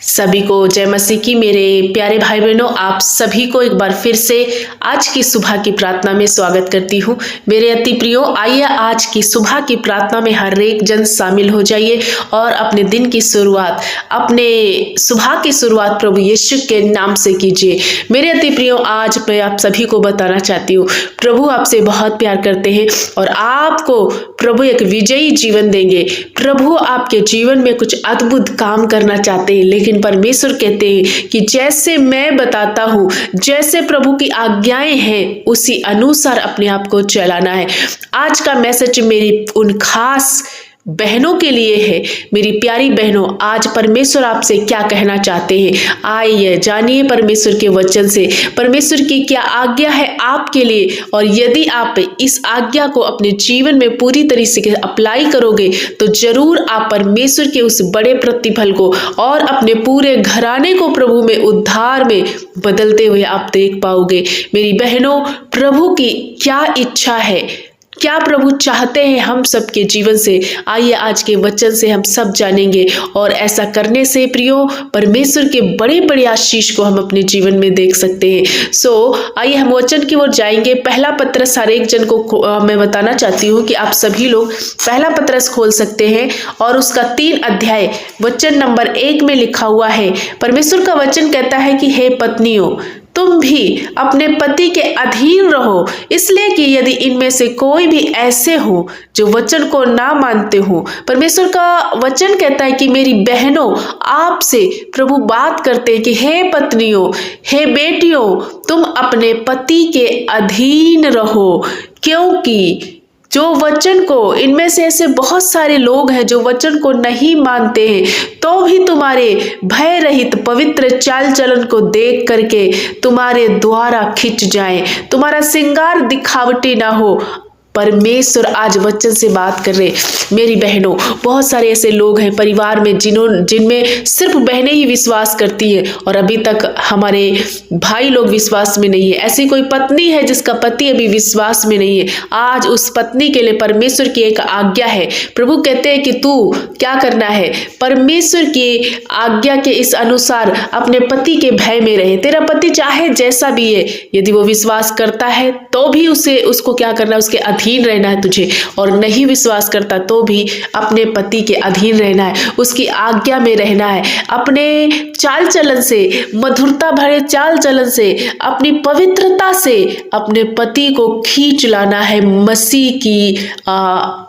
सभी को जय मसीह की। मेरे प्यारे भाई बहनों, आप सभी को एक बार फिर से आज की सुबह की प्रार्थना में स्वागत करती हूँ। मेरे अति प्रियो, आइए आज की सुबह की प्रार्थना में हर एक जन शामिल हो जाइए और अपने दिन की शुरुआत, अपने सुबह की शुरुआत प्रभु यीशु के नाम से कीजिए। मेरे अति प्रियो, आज मैं आप सभी को बताना चाहती हूँ, प्रभु आपसे बहुत प्यार करते हैं और आपको प्रभु एक विजयी जीवन देंगे। प्रभु आपके जीवन में कुछ अद्भुत काम करना चाहते हैं, लेकिन परमेश्वर कहते हैं कि जैसे मैं बताता हूं, जैसे प्रभु की आज्ञाएं हैं, उसी अनुसार अपने आप को चलाना है। आज का मैसेज मेरी उन खास बहनों के लिए है। मेरी प्यारी बहनों, आज परमेश्वर आपसे क्या कहना चाहते हैं, आइए जानिए परमेश्वर के वचन से परमेश्वर की क्या आज्ञा है आपके लिए। और यदि आप इस आज्ञा को अपने जीवन में पूरी तरीके से अप्लाई करोगे तो जरूर आप परमेश्वर के उस बड़े प्रतिफल को और अपने पूरे घराने को प्रभु में उद्धार में बदलते हुए आप देख पाओगे। मेरी बहनों, प्रभु की क्या इच्छा है, क्या प्रभु चाहते हैं हम सबके जीवन से, आइए आज के वचन से हम सब जानेंगे। और ऐसा करने से प्रियो, परमेश्वर के बड़े बड़े आशीष को हम अपने जीवन में देख सकते हैं। आइए हम वचन की ओर जाएंगे। पहला पत्रस हर एक जन को मैं बताना चाहती हूँ कि आप सभी लोग पहला पत्रस खोल सकते हैं और उसका 3 अध्याय वचन नंबर 1 में लिखा हुआ है। परमेश्वर का वचन कहता है कि हे पत्नियों, तुम भी अपने पति के अधीन रहो, इसलिए कि यदि इनमें से कोई भी ऐसे हो जो वचन को ना मानते हो। परमेश्वर का वचन कहता है कि मेरी बहनों, आपसे प्रभु बात करते हैं कि हे पत्नियों, हे बेटियों, तुम अपने पति के अधीन रहो, क्योंकि जो वचन को, इनमें से ऐसे बहुत सारे लोग हैं जो वचन को नहीं मानते हैं, तो भी तुम्हारे भय रहित पवित्र चाल चलन को देख करके तुम्हारे द्वारा खिंच जाएं, तुम्हारा श्रृंगार दिखावटी ना हो। परमेश्वर आज वचन से बात कर रहे। मेरी बहनों, बहुत सारे ऐसे लोग हैं परिवार में जिनमें सिर्फ बहनें ही विश्वास करती हैं और अभी तक हमारे भाई लोग विश्वास में नहीं है। ऐसी कोई पत्नी है जिसका पति अभी विश्वास में नहीं है। आज उस पत्नी के लिए परमेश्वर की एक आज्ञा है। प्रभु कहते हैं कि तू क्या करना है, परमेश्वर की आज्ञा के इस अनुसार अपने पति के भय में रहे। तेरा पति चाहे जैसा भी है, यदि वो विश्वास करता है तो भी उसको क्या करना है, उसके अधीन रहना है तुझे, और नहीं विश्वास करता तो भी अपने पति के अधीन रहना है, उसकी आज्ञा में रहना है। अपने चाल चलन से, मधुरता भरे चाल चलन से, अपनी पवित्रता से अपने पति को खींच लाना है। मसीह की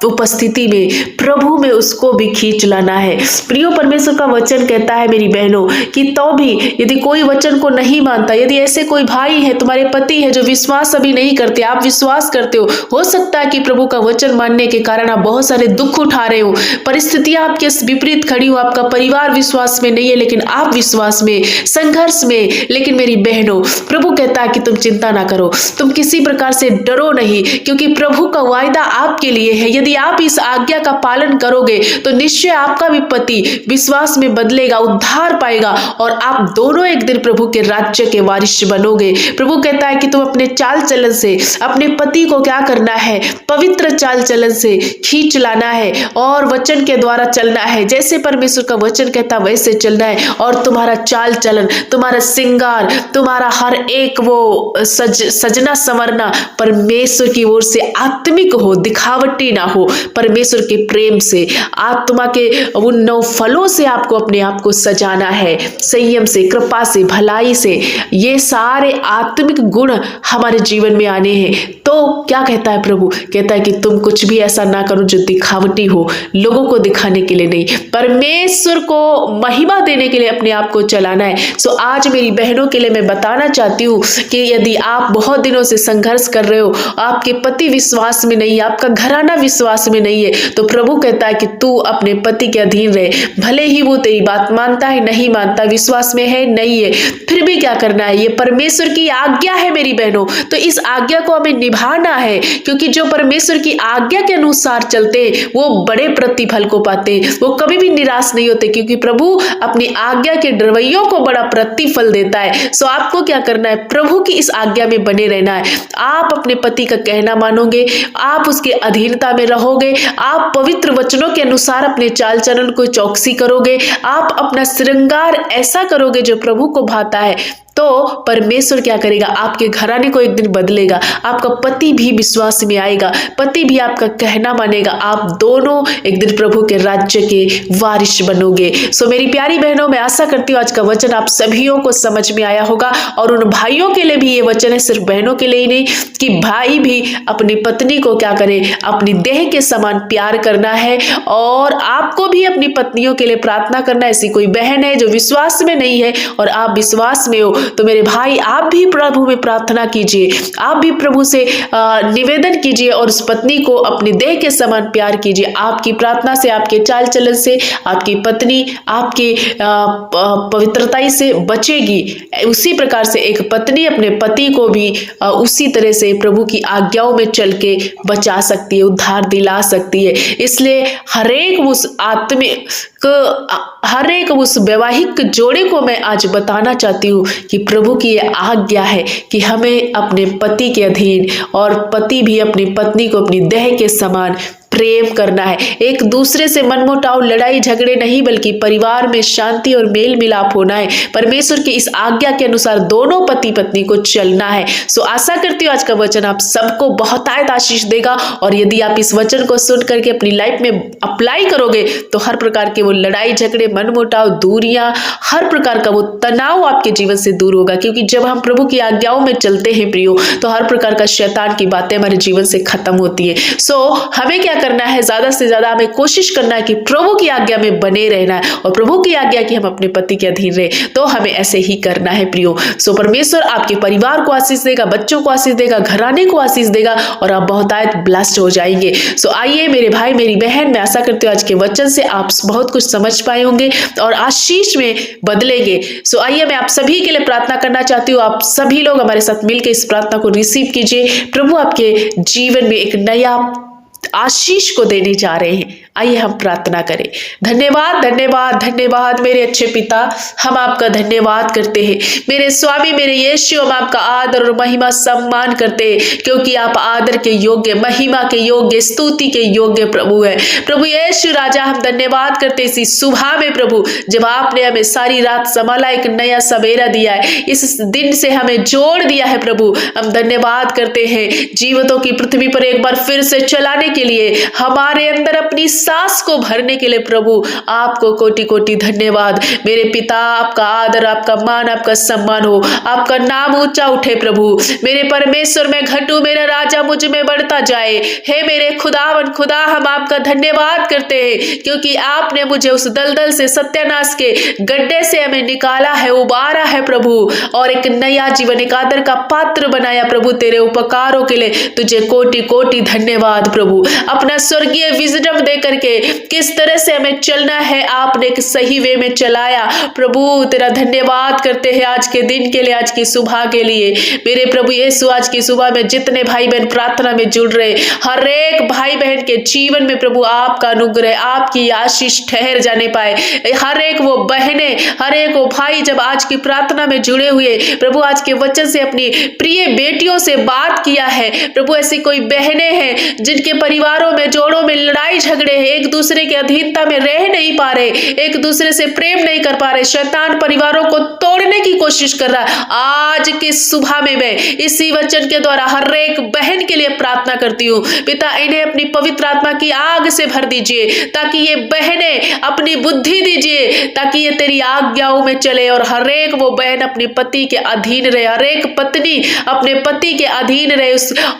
उपस्थिति में, प्रभु में उसको भी खींच लाना है। प्रियो, परमेश्वर का वचन कहता है मेरी बहनों कि तो भी यदि कोई वचन को नहीं मानता, यदि ऐसे कोई भाई है, तुम्हारे पति है जो विश्वास अभी नहीं करते, आप विश्वास करते हो सकता है कि प्रभु का वचन मानने के कारण आप बहुत सारे दुख उठा रहे हो, परिस्थितियां आपके विपरीत खड़ी हो, आपका परिवार विश्वास में नहीं है लेकिन आप विश्वास में, संघर्ष में। लेकिन मेरी बहनों, प्रभु कहता है कि तुम चिंता ना करो, तुम किसी प्रकार से डरो नहीं, क्योंकि प्रभु का वायदा आपके लिए है। यदि आप इस आज्ञा का पालन करोगे तो निश्चय आपका भी पति विश्वास में बदलेगा, उद्धार पाएगा और आप दोनों एक दिन प्रभु के राज्य के वारिस बनोगे। प्रभु कहता है कि तुम अपने चाल चलन से अपने पति को क्या करना है, पवित्र चाल चलन से खींच लाना है और वचन के द्वारा चलना है। जैसे परमेश्वर का वचन कहता वैसे चलना है और तुम्हारा चाल चलन, तुम्हारा श्रृंगार, तुम्हारा हर एक वो सजना संवरना परमेश्वर की ओर से आत्मिक हो, दिखावटी ना हो। परमेश्वर के प्रेम से, आत्मा के उन 9 फलों से आपको अपने आप को सजाना है, संयम से, कृपा से, भलाई से। ये सारे आत्मिक गुण हमारे जीवन में आने हैं। तो क्या कहता है प्रभु? कहता है कि तुम कुछ भी ऐसा ना करो जो दिखावटी हो, लोगों को दिखाने के लिए नहीं, परमेश्वर को महिमा देने के लिए अपने आप को चलाना है। आज मेरी बहनों के लिए मैं बताना चाहती हूँ कि यदि आप बहुत दिनों से संघर्ष कर रहे हो, आपके पति विश्वास में नहीं है, आपका घराना विश्वास में नहीं है, तो प्रभु कहता है कि तू अपने पति के अधीन रहे। भले ही वो तेरी बात मानता है, नहीं मानता, विश्वास में है, नहीं है, फिर भी क्या करना है, ये परमेश्वर की आज्ञा है मेरी बहनों। तो इस आज्ञा को हमें निभाना है, क्योंकि जो परमेश्वर की आज्ञा के अनुसार चलते हैं वो बड़े प्रतिफल को पाते हैं, वो कभी भी निराश नहीं होते, क्योंकि प्रभु अपनी आज्ञा के डरवैयों को बड़ा प्रतिफल देता है। सो आपको क्या करना है, प्रभु की इस आज्ञा में बने रहना है। आप अपने पति का कहना मानोगे, आप उसके अधीनता में रहोगे, आप पवित्र वचनों के अनुसार अपने चाल चलन को चौकसी करोगे, आप अपना श्रृंगार ऐसा करोगे जो प्रभु को भाता है, तो परमेश्वर क्या करेगा, आपके घराने को एक दिन बदलेगा। आपका पति भी विश्वास में आएगा, पति भी आपका कहना मानेगा, आप दोनों एक दिन प्रभु के राज्य के वारिस बनोगे। सो मेरी प्यारी बहनों, मैं आशा करती हूँ आज का वचन आप सभीयों को समझ में आया होगा, और उन भाइयों के लिए भी ये वचन है, सिर्फ बहनों के लिए ही नहीं, कि भाई भी अपनी पत्नी को क्या करे, अपनी देह के समान प्यार करना है, और आपको भी अपनी पत्नियों के लिए प्रार्थना करना है। ऐसी कोई बहन है जो विश्वास में नहीं है और आप विश्वास में हो, तो मेरे भाई आप भी प्रभु में प्रार्थना कीजिए, आप भी प्रभु से निवेदन कीजिए और उस पत्नी को अपने देह के समान प्यार कीजिए। आपकी प्रार्थना से, आपके चाल चलन से आपकी पत्नी आपकी पवित्रता से बचेगी। उसी प्रकार से एक पत्नी अपने पति को भी उसी तरह से प्रभु की आज्ञाओं में चल के बचा सकती है, उद्धार दिला सकती है। इसलिए हर एक उस वैवाहिक जोड़े को मैं आज बताना चाहती हूँ कि प्रभु की यह आज्ञा है कि हमें अपने पति के अधीन, और पति भी अपनी पत्नी को अपनी देह के समान प्रेम करना है। एक दूसरे से मनमुटाव, लड़ाई झगड़े नहीं, बल्कि परिवार में शांति और मेल मिलाप होना है। परमेश्वर की इस आज्ञा के अनुसार दोनों पति पत्नी को चलना है। सो आशा करती हूँ आज का वचन आप सबको बहुतायत आशीष देगा, और यदि आप इस वचन को सुन करके अपनी लाइफ में अप्लाई करोगे तो हर प्रकार के वो लड़ाई झगड़े, मनमुटाव, दूरियां, हर प्रकार का वो तनाव आपके जीवन से दूर होगा। क्योंकि जब हम प्रभु की आज्ञाओं में चलते हैं प्रियो, तो हर प्रकार का शैतान की बातें हमारे जीवन से खत्म होती है। सो हमें क्या करना है, ज्यादा से ज्यादा हमें कोशिश करना है कि प्रभु की आज्ञा में बने रहना है, और प्रभु की आज्ञा कि हम अपने पति के अधीन रहे, तो हमें ऐसे ही करना है प्रियो। सो परमेश्वर आपके परिवार को आशीष देगा, बच्चों को आशीष देगा, घराने को आशीष देगा, और आप बहुतायत ब्लेस्ड हो जाएंगे। सो आइए मेरे भाई मेरी बहन, मैं आशा करती हूँ आज के वचन से आप बहुत कुछ समझ पाए होंगे और आशीष में बदलेंगे। सो आइए मैं आप सभी के लिए प्रार्थना करना चाहती हूँ। आप सभी लोग हमारे साथ मिलकर इस प्रार्थना को रिसीव कीजिए। प्रभु आपके जीवन में एक नया आशीष को देने जा रहे हैं। आइए हम प्रार्थना करें। धन्यवाद धन्यवाद धन्यवाद मेरे अच्छे पिता, हम आपका धन्यवाद करते हैं। मेरे स्वामी, मेरे यीशु, हम आपका आदर और महिमा सम्मान करते हैं, क्योंकि आप आदर के योग्य, महिमा के योग्य, स्तुति के योग्य प्रभु है। प्रभु यीशु राजा, हम धन्यवाद करते हैं इसी सुबह में प्रभु, जब आपने हमें सारी रात संभाला, एक नया सवेरा दिया है, इस दिन से हमें जोड़ दिया है प्रभु। हम धन्यवाद करते हैं जीवितों की पृथ्वी पर एक बार फिर से चलाने के लिए, हमारे अंदर अपनी सांस को भरने के लिए प्रभु आपको कोटि कोटि धन्यवाद। मेरे पिता, आपका आदर, आपका मान, आपका सम्मान हो, आपका नाम ऊंचा उठे प्रभु। मेरे परमेश्वर, मैं घटू, मेरा राजा मुझ में बढ़ता जाए। हे मेरे खुदावन खुदा, हम आपका धन्यवाद करते हैं, क्योंकि आपने मुझे उस दलदल से, सत्यानाश के गड्ढे से हमें निकाला है, उबारा है प्रभु, और एक नया जीवन, एक आदर का पात्र बनाया प्रभु। तेरे उपकारों के लिए तुझे कोटि कोटि धन्यवाद प्रभु। अपना स्वर्गीय विजडम दे करके किस तरह से हमें चलना है, आपने एक सही वे में चलाया प्रभु। तेरा धन्यवाद करते हैं आज के दिन के लिए, आज की सुबह के लिए। मेरे प्रभु यीशु, आज की सुबह में जितने भाई बहन प्रार्थना में जुड़ रहे, हर एक भाई बहन के जीवन में प्रभु आपका अनुग्रह, आपकी आशीष ठहर जाने पाए। हर एक वो बहने, हर एक वो भाई जब आज की प्रार्थना में जुड़े हुए प्रभु, आज के वचन से अपनी प्रिय बेटियों से बात किया है प्रभु। ऐसी कोई बहनें हैं जिनके परिवारों में, जोड़ों में लड़ाई झगड़े हैं, एक दूसरे के अधीनता में रह नहीं पा रहे, एक दूसरे से प्रेम नहीं कर पा रहे, शैतान परिवारों को तोड़ने की कोशिश कर रहा है। आज की सुबह में मैं इसी वचन के द्वारा हर एक बहन के लिए प्रार्थना करती हूँ पिता, इन्हें अपनी पवित्र आत्मा की आग से भर दीजिए, ताकि ये बहनें अपनी बुद्धि दीजिए, ताकि ये तेरी आज्ञाओं में चले, और हर एक वो बहन अपने पति के अधीन रहे, हर एक पत्नी अपने पति के अधीन रहे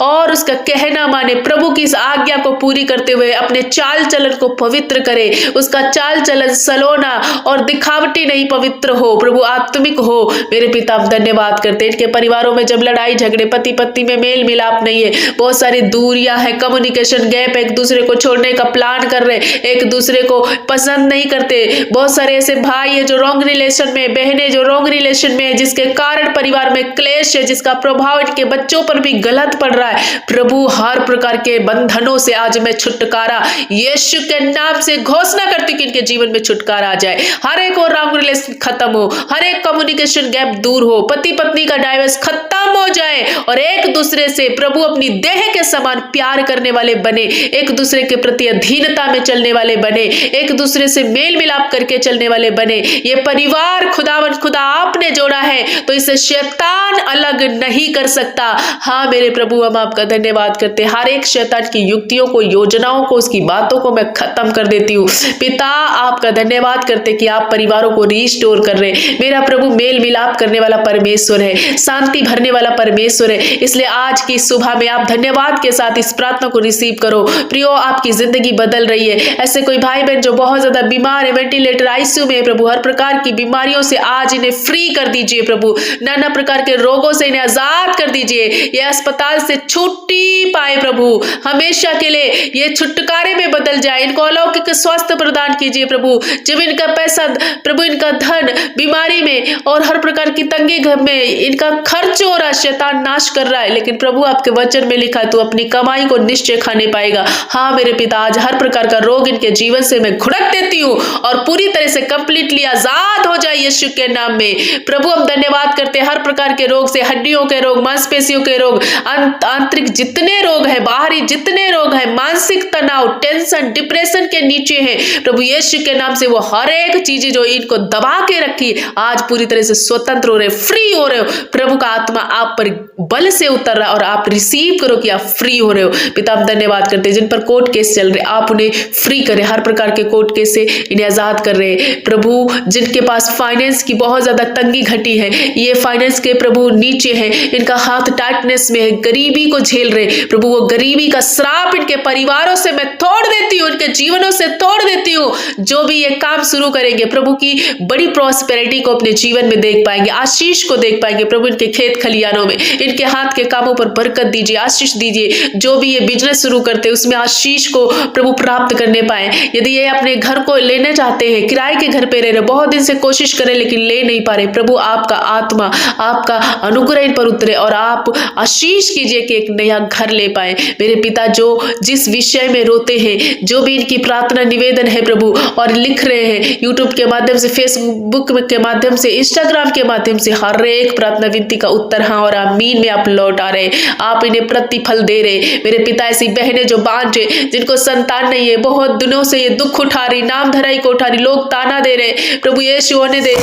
और उसका कहना माने प्रभु की इस आज्ञा को पूरी करते हुए अपने चाल चलन को पवित्र करे, उसका चाल चलन सलोना और दिखावटी नहीं, पवित्र हो प्रभु, आत्मिक हो। मेरे पिता धन्यवाद करते हैं, इनके परिवारों में जब लड़ाई झगड़े, पति पत्नी में मेल मिलाप नहीं है, बहुत सारी दूरियां है, कम्युनिकेशन गैप, एक दूसरे को छोड़ने का प्लान कर रहे, एक दूसरे को पसंद नहीं करते, बहुत सारे ऐसे भाई है जो रॉन्ग रिलेशन में, बहनें जो रॉन्ग रिलेशन में है, जिसके कारण परिवार में क्लेश है, जिसका प्रभाव इनके बच्चों पर भी गलत पड़ रहा है। प्रभु हर प्रकार के बंधनों से आज मैं छुटकारा यीशु के नाम से घोषणा करती हूं कि इनके जीवन में छुटकारा आ जाए, हर एक और रॉन्ग रिलेशन खत्म हो, हर एक कम्युनिकेशन गैप दूर हो, पति पत्नी का डाइवोर्स खत्म हो जाए और एक दूसरे से प्रभु अपनी देह के समान प्यार करने वाले बने, एक दूसरे के प्रति अधीनता में चलने वाले बने, एक दूसरे से मेल मिलाप करके चलने वाले बने। ये परिवार खुदा आपने जोड़ा है तो इसे शैतान अलग नहीं कर सकता। हाँ मेरे प्रभु, हम आपका धन्यवाद करते हैं, हर एक शैतान की युक्तियों को, योजनाओं को, उसकी बातों को मैं खत्म कर देती हूँ। पिता आपका धन्यवाद करते कि आप परिवारों को रिस्टोर कर रहे। मेरा प्रभु मेल मिलाप करने वाला परमेश्वर है, शांति भरने वाला परमेश्वर है, इसलिए आज की सुबह में आप धन्यवाद के साथ इस प्रार्थना को रिसीव करो। प्रियो, आपकी जिंदगी बदल रही है। ऐसे कोई भाई बहन जो बहुत ज्यादा बीमार है, वेंटिलेटर आईसीयू में है प्रभु, हर प्रकार की बीमारियों से आज इन्हें फ्री कर दीजिए प्रभु, नाना प्रकार के रोगों से इन्हें आजाद कर दीजिए, ये अस्पताल से छुट्टी पाए प्रभु, हमेशा के लिए ये छुटकारे में बदल जाए, इनको अलौकिक स्वास्थ्य प्रदान कीजिए प्रभु। जब इनका पैसा प्रभु, इनका धन बीमारी में और हर प्रकार की तंगी घर में इनका खर्च हो रहा है, शैतान नाश कर रहा है, लेकिन प्रभु आपके वचन में लिखा है तू अपनी कमाई को निश्चय खाने पाएगा। हाँ मेरे पिता, आज हर प्रकार का रोग इनके जीवन से मैं घुड़क देती हूँ और पूरी तरह से कंप्लीटली आजाद हो जाए यीशु के नाम में। प्रभु हम धन्यवाद करते हैं, हर प्रभु के रोग से, हड्डियों के रोग, मांसपेशियों के रोग, आंतरिक जितने रोग है, बाहरी जितने रोग है, मानसिक तनाव, टेंशन, डिप्रेशन के नीचे है प्रभु यीशु के नाम से, वो हर एक चीज जो इनको दबा के रखी आज पूरी तरह से स्वतंत्र हो रहे, फ्री हो रहे हो। प्रभु का आत्मा आप पर बल से उतर रहा और आप रिसीव करो कि आप फ्री हो रहे हो। पिता हम धन्यवाद करते हैं, जिन पर कोर्ट केस चल रहे आप उन्हें फ्री करें, हर प्रकार के कोर्ट केस से इन्हें आजाद कर रहे हैं प्रभु। जिनके पास फाइनेंस की बहुत ज्यादा तंगी घटी है, ये फाइनेंस के प्रभु नीचे है, इनका हाथ टाइटनेस में है, गरीबी को झेल रहे प्रभु, वो गरीबी का श्राप इनके परिवारों से मैं तोड़ देती हूँ, इनके जीवनों से तोड़ देती हूँ। जो भी ये काम शुरू करेंगे प्रभु की बड़ी प्रॉस्पेरिटी को अपने जीवन में देख पाएंगे, आशीष को देख पाएंगे प्रभु, इनके खेत खलियानों में, इनके हाथ के कामों पर बरकत दीजिए, आशीष दीजिए। जो भी ये बिजनेस शुरू करते हैं उसमें आशीष को प्रभु प्राप्त करने पाए। यदि ये अपने घर को लेना चाहते हैं, किराए के घर पे रह रहे, बहुत दिन से कोशिश करें लेकिन ले नहीं पा रहे, प्रभु आपका आत्मा, आपका अनुग्रह इन पर उतरे और आप आशीष कीजिए कि एक नया घर ले पाए। मेरे पिता, जो जिस विषय में रोते हैं, जो भी इनकी प्रार्थना निवेदन है प्रभु और लिख रहे हैं यूट्यूब के माध्यम से, फेसबुक के माध्यम से, इंस्टाग्राम के माध्यम से, हर एक प्रार्थना विनती का उत्तर हाँ और आमीन में आप लौट आ रहे, आप इन्हें प्रतिफल दे रहे। मेरे पिता, ऐसी बहनें जो बांझे, जिनको संतान नहीं है, बहुत दिनों से ये दुख उठा रही, नाम धराई को उठा रही, लोग ताना दे रहे प्रभु यीशु होने दे,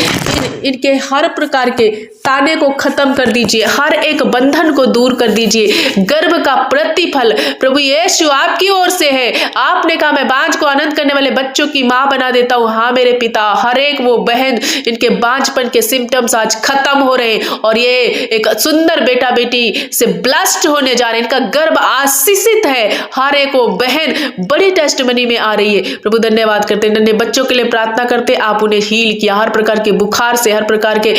इनके हर प्रकार के ताने को खत्म कर दीजिए, हर एक बंधन को दूर कर दीजिए। गर्भ का प्रतिफल प्रभु यीशु आपकी ओर से है, आपने कहा मैं बांझ को आनंद करने वाले बच्चों की मां बना देता हूं। हाँ मेरे पिता, हर एक वो बहन, इनके बांझपन के सिम्टम्स आज खत्म हो रहे हैं और ये एक सुंदर बेटा बेटी से ब्लास्ट होने जा रहे हैं, इनका गर्भ आशीषित है, हर एक वो बहन बड़ी टेस्टमनी में आ रही है प्रभु। धन्यवाद करते हैं, नन्हे बच्चों के लिए प्रार्थना करते, आप उन्हें हील किया, हर प्रकार के बुखार से, हर प्रकार के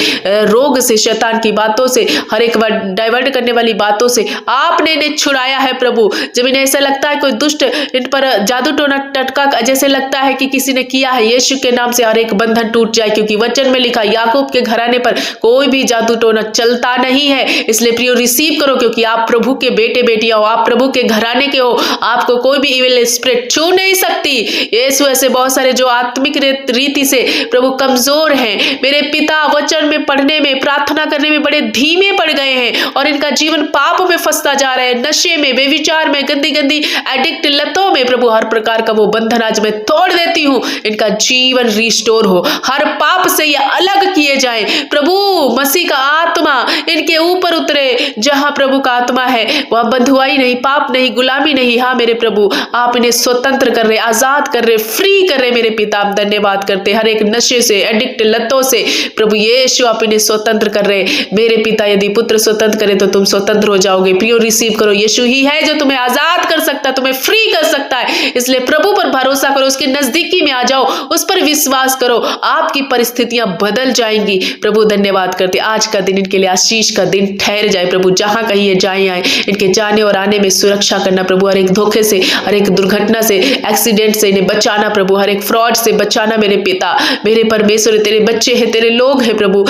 रोग से, शैतान की बातों से, हर एक डाइवर्ट करने वाली बातों से आपने इन्हें छुड़ाया है प्रभु। जब इन्हें ऐसा लगता है कोई दुष्ट इन पर जादू टोना टटका, जैसे लगता है कि किसी ने किया है, यीशु के नाम से हर एक बंधन टूट जाए, क्योंकि वचन में लिखा याकूब के घराने पर कोई भी जादू टोना चलता नहीं है। इसलिए प्रियो रिसीव करो, क्योंकि आप प्रभु के बेटे बेटियां हो, आप प्रभु के घराने के हो, आपको कोई भी इविल स्पिरिट छू नहीं सकती। यीशु ऐसे बहुत सारे जो आत्मिक रीति से प्रभु कमजोर हैं, मेरे पिता वचन में पढ़ने में, प्रार्थना करने में बड़े धीमे पड़ गए हैं और इनका जीवन पाप में फंसता जा रहा है, नशे में, बेविचार में, गंदी गंदी एडिक्ट लतों में। प्रभु हर प्रकार का वो बंधन आज मैं तोड़ देती हूँ, इनका जीवन रिस्टोर हो, हर पाप से ये अलग किए जाए जाए प्रभु। मसीह का आत्मा इनके ऊपर उतरे, जहां प्रभु का आत्मा है वहां बंधुआई नहीं, पाप नहीं, गुलामी नहीं। हाँ मेरे प्रभु, आप इन्हें स्वतंत्र कर रहे, आजाद कर रहे, फ्री कर रहे मेरे पिता। आप धन्यवाद करते, हर एक नशे से, एडिक्ट लतों से प्रभु यीशु आप इन्हें स्वतंत्र कर रहे मेरे पिता। यदि पुत्र स्वतंत्र करे तो तुम स्वतंत्र हो जाओगे। प्रियो रिसीव करो, यीशु ही है जो तुम्हें आजाद कर सकता है, तुम्हें फ्री कर सकता है। इसलिए प्रभु पर भरोसा करो, उसके नजदीकी में आ जाओ, उस पर विश्वास करो, आपकी परिस्थितियां बदल जाएंगी। प्रभु धन्यवाद करते, आज का दिन इनके लिए आशीष का दिन ठहर जाए प्रभु। जहां कहीं ये जाए आए, इनके जाने और आने में सुरक्षा करना प्रभु। हर एक धोखे से, हर एक दुर्घटना से, एक्सीडेंट से इन्हें बचाना प्रभु। हर एक फ्रॉड से बचाना मेरे पिता। मेरे परमेश्वर, तेरे बच्चे हैं, तेरे लोग हैं प्रभु।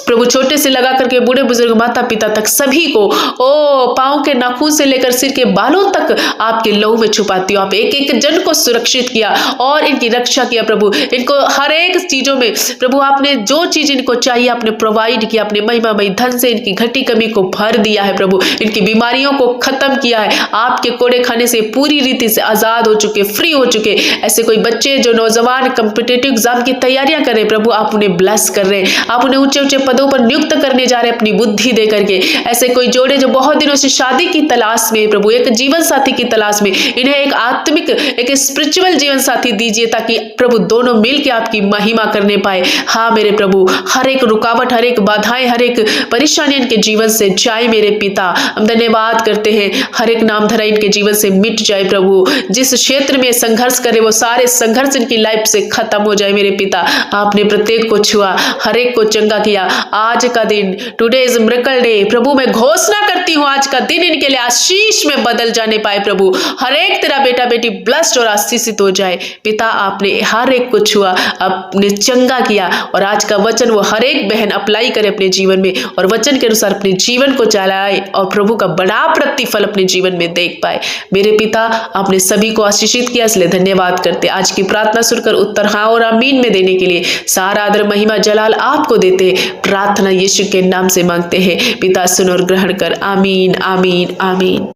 प्रभु छोटे से लगा करके बूढ़े बुजुर्ग माता पिता तक सभी को ओ पांव के नाखून से लेकर सिर के बालों तक आपके लहू में छुपाती हो। आप एक एक जन को सुरक्षित किया और इनकी रक्षा किया प्रभु। इनको हर एक चीजों में प्रभु आपने जो चीज इनको चाहिए आपने प्रोवाइड किया। अपने महिमामय धन से इनकी घटी कमी को भर दिया है प्रभु। इनकी बीमारियों को खत्म किया है। आपके कोड़े खाने से पूरी रीति से आजाद हो चुके, फ्री हो चुके। ऐसे कोई बच्चे जो नौजवान कॉम्पिटिटिव एग्जाम की तैयारियां कर रहे प्रभु, आप उन्हें ब्लेस कर रहे हैं, आप उन्हें ऊंचे ऊंचे पदों पर नियुक्त करने जा रहे हैं अपनी बुद्धि दे करके। ऐसे कोई जोड़े जो बहुत दिनों से शादी की तलाश में प्रभु, एक जीवन साथी की तलाश में, इन्हें एक आत्मिक, एक स्पिरिचुअल जीवन साथी दीजिए ताकि प्रभु दोनों मिलकर आपकी महिमा करने पाए। हाँ मेरे प्रभु, हर एक रुकावट, हर एक बाधाएं, हर एक परेशानी इनके जीवन से जाए मेरे पिता। हम धन्यवाद करते हैं, हर एक नाम धरा इनके जीवन से मिट जाए प्रभु। जिस क्षेत्र में संघर्ष करे वो सारे संघर्ष इनकी लाइफ से खत्म हो जाए मेरे पिता। आपने प्रत्येक को छुआ, हर एक को चंगा किया। आज का दिन, टुडे इज मिरेकल डे प्रभु। मैं घोषणा करती हूँ आज का दिन इनके लिए आशीष में बदल जाने पाए प्रभु। हर एक तेरा बेटा बेटी ब्लेस्ड और आशीषित हो जाए पिता। आपने हर एक को छुआ, आपने चंगा किया और आज का वचन वो हर एक बहन अप्लाई करे अपने जीवन में और वचन के अनुसार अपने जीवन को चलाए और प्रभु का बड़ा प्रतिफल अपने जीवन में देख पाए मेरे पिता। आपने सभी को आशीषित किया, इसलिए धन्यवाद करते। आज की प्रार्थना सुनकर उत्तर हाँ और आमीन में देने के लिए सारा आदर महिमा जलाल आपको देते। प्रार्थना यीशु के नाम से मांगते हैं पिता, सुन और ग्रहण कर। आमीन आमीन आमीन।